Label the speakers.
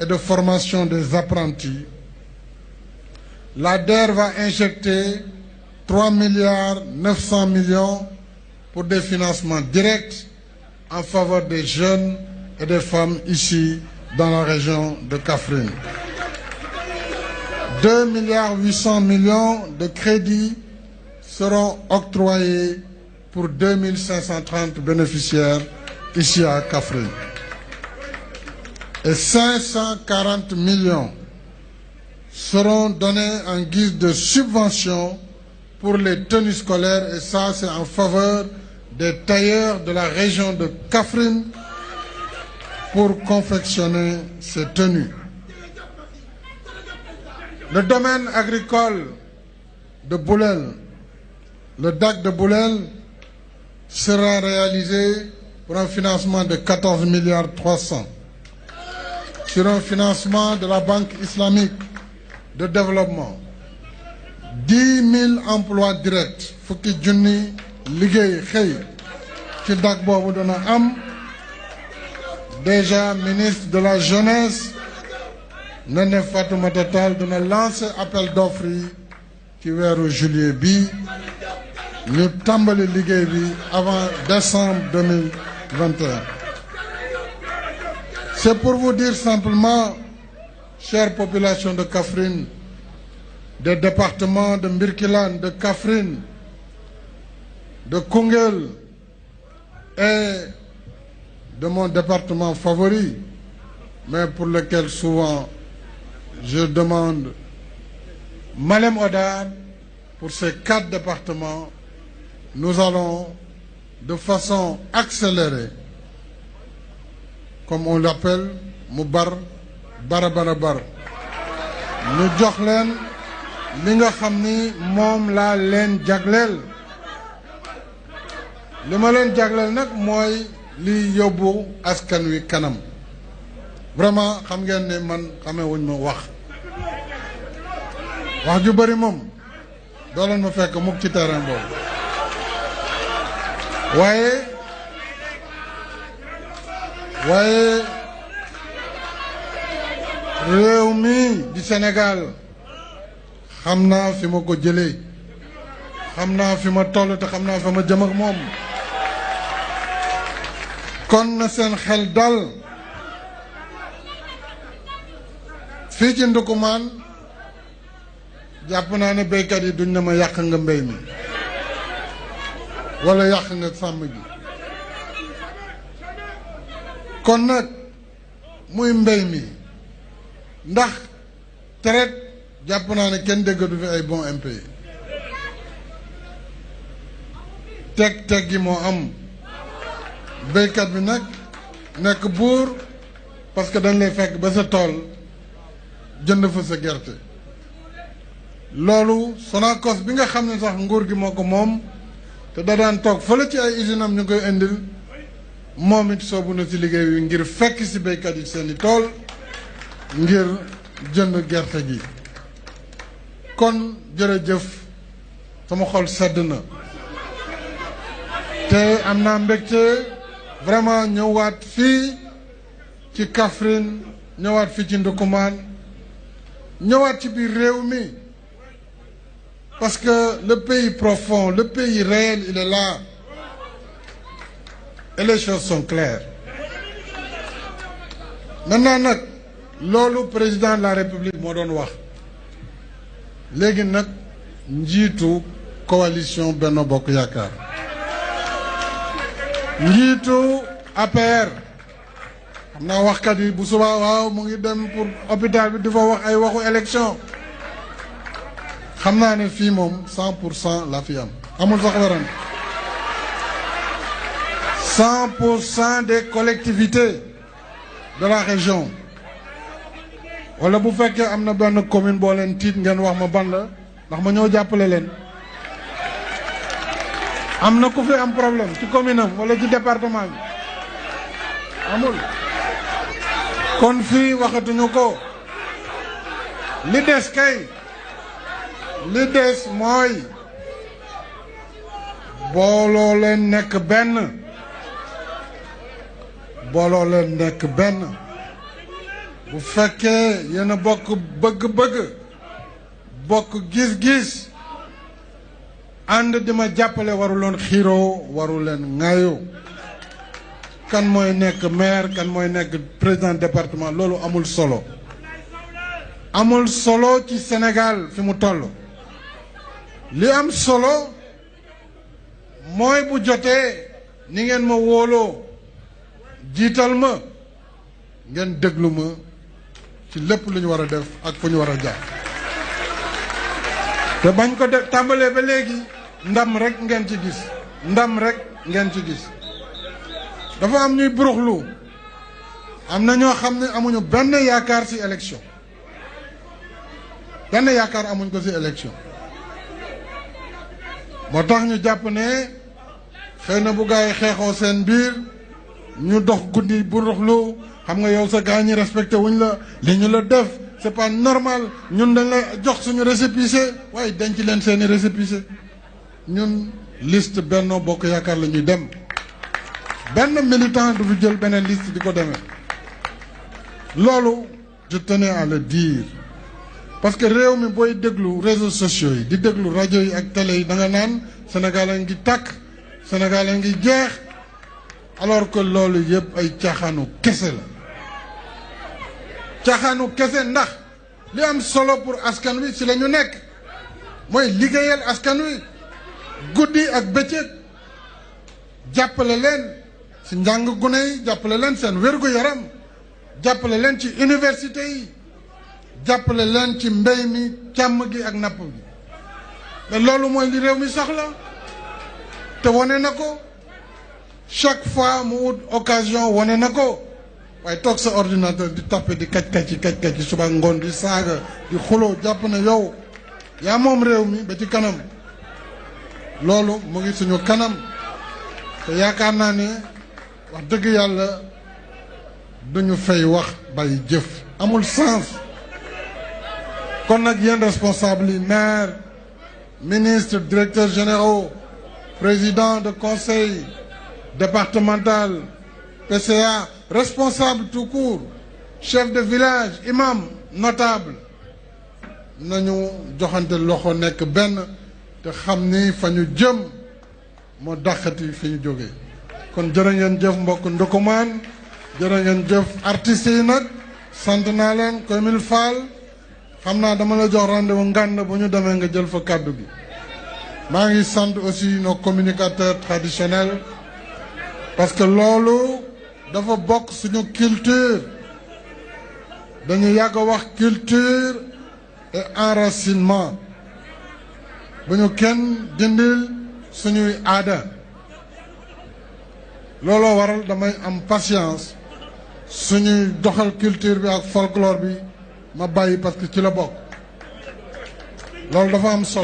Speaker 1: et de formation des apprentis, l'ADER va injecter 3 milliards 900 millions pour des financements directs en faveur des jeunes et des femmes ici dans la région de Kaffrine. 2 milliards 800 millions de crédits seront octroyés pour 2530 bénéficiaires ici à Kaffrine. Et 540 millions seront donnés en guise de subvention pour les tenues scolaires, et ça c'est en faveur des tailleurs de la région de Kaffrine pour confectionner ces tenues. Le domaine agricole de Boulel, le DAC de Boulel, sera réalisé pour un financement de 14 milliards 300 sur un financement de la Banque islamique de développement. 10 000 emplois directs, fukki junni liggéey xëy ci DAC boobu dana am. Déjà ministre de la jeunesse Néné Fatoumata Tall dana lancer appel d'offres yi ci weeru juillet bi ñu tàmbali liggéey bi avant décembre 2021. C'est pour vous dire simplement, chère population de Kaffrine, des départements de Mbirkilaan, de Kaffrine, de Koungheul et de mon département favori, mais pour lequel souvent je demande Malem Hodar. Pour ces 4 départements, nous allons de façon accélérée, comme on l'appelle, mu bar bara ñu jox leen li nga xam ni moom laa leen jagleel. li ma leen jagleel nag mooy li yóbbu askan wi kanam. Vraiment xam ngeen ne man xamee wuñ ma wax ju bari moom doo leen ma fekk mukk ci terrain boobu. waaye réew mi di Sénégal xam naa fi ma ko jëlee, xam naa fi ma toll te xam naa fi ma jëm ak moom. kon na seen xel dal. fii ci Ndukumaan jàpp naa ne béykat yi duñ ne ma yàq nga mbéy mi wala yàq nga sàmm gi. kon nag muy mbéy mi ndax traite jàpp naa ne kenn déggatu fi ay bons impayés. teg gi moo am. béykat bi nag nekk buur parce que dañ lay fekk ba sa tool jënd fa sa gerte. loolu Sonacos bi nga xam ne sax nguur gi moo ko moom te da daan toog fële ci ay usine am ñu koy indil, moom it soobu na ci liggéey wi ngir fekk ci béykat yi seeni tool ngir jënd gerte gi. kon jërëjëf, sama xol sedd na te am naa mbégte vraiment ñëwaat fii ci Kaffrine, ñëwaat fii ci Ndukumaan, ñëwaat ci biir réew mi, parce que le pays profond, le pays réel, il est là et les choses sont claires. Maintenant nag loolu président de la République moo doon wax. léegi nag njiitu coalition Benno Bokk Yaakaar, njiitu APR, xam naa waxkat yi bu subaa waaw mu ngi dem pour hôpital bi di fa wax ay waxu élection. xam naa ne fii moom 100% la fi am, amul sax werante. 100% des collectivités de la région. wala bu fekkee am na benn commune boo leen tiit ngeen wax ma ban la ndax ma ñëw jàppale leen. am na ku fi am problème ci commune am wala ci département bi amul. kon fii waxatuñu ko. li des kay. li des mooy booloo leen nekk benn. booloo leen nekk benn. bu fekkee yéen a bokk bëgg-bëgg bokk gis-gis ànd di ma jàppale waruloon xiiroo waru leen ŋaayoo kan mooy nekk maire kan mooy nekk président département loolu amul solo amul solo ci Sénégal fi mu toll li am solo mooy bu jotee ni ngeen ma wóoloo jiital ma ngeen déglu ma ci lépp lu ñu war a def ak fu ñu war a jaar te bañ ko def tàmbalee ba léegi ndam rek ngeen ci gis ndam rek ngeen ci gis dafa am ñuy buruxlu am na ñoo xam ne amuñu benn yaakaar ci élection benn yaakaar amuñ ko ci élection moo tax ñu jàpp ne xëy na bu gaa yi xeexoo seen biir ñu dox guddi buruxlu xam nga yow sa gaa ñi respecté wuñ la li ñu la def c'est pas normal ñun dañ la jox suñu récépissé waaye denc leen seeni récépissé ñun liste Benno Bokk Yaakaar la ñuy dem benn militant du fi jël beneen liste di ko demee loolu je tenais à le dire parce que réew mi booy déglu réseaux sociaux yi di déglu rajo yi ak télé yi da nga naan Sénégal a ngi tàkk Sénégal a ngi jeex alors que loolu yëpp ay caaxaanu kese la caaxaanu kese ndax li am solo pour askan wi ci la ñu nekk mooy liggéeyal askan wi guddi ak bëccëg jàppale leen ci njàng gune yi jàppale leen seen wér-gu-yaram jàppale leen ci université yi jàppale leen ci mbéy mi càmm gi ak napp gi mais loolu mooy li réew mi soxla te wane na ko chaque fois mu wut occasion wane na ko waaye toog sa ordinateur di tappe di kaj ci suba ngoon di saaga di xuloo jàpp na yow yaa moom réew mi ba ci kanam loolu mu ngi suñu kanam te yaakaar naa ne wax dëgg yàlla duñu fay wax bàyyi jëf amul sens kon nag yéen responsable yi maire ministre directeurs généraux président de conseil départemental PCA responsable tout court chef de village imam notable nañu joxante loxo nekk benn te xam ni fa ñu jëm moo dàqati fi ñu jógee kon jërë ngeen jëf mbokk Ndoukoumane jërë ngeen jëf artistes yi nag sant naa leen koy mil faal xam naa dama la jox rendez-vous ngànn bu ñu demee nga jël fa kàddu gi maa ngi sant aussi nos communicateurs traditionnels parce que loolu dafa bokk suñu culture dañu yàgg a wax culture et enracinement bu ñu kenn dindil suñuy aada looloo waral damay am patience suñuy doxal culture bi ak folklore bi ma bàyyi parce que ci la bokk loolu dafa am solo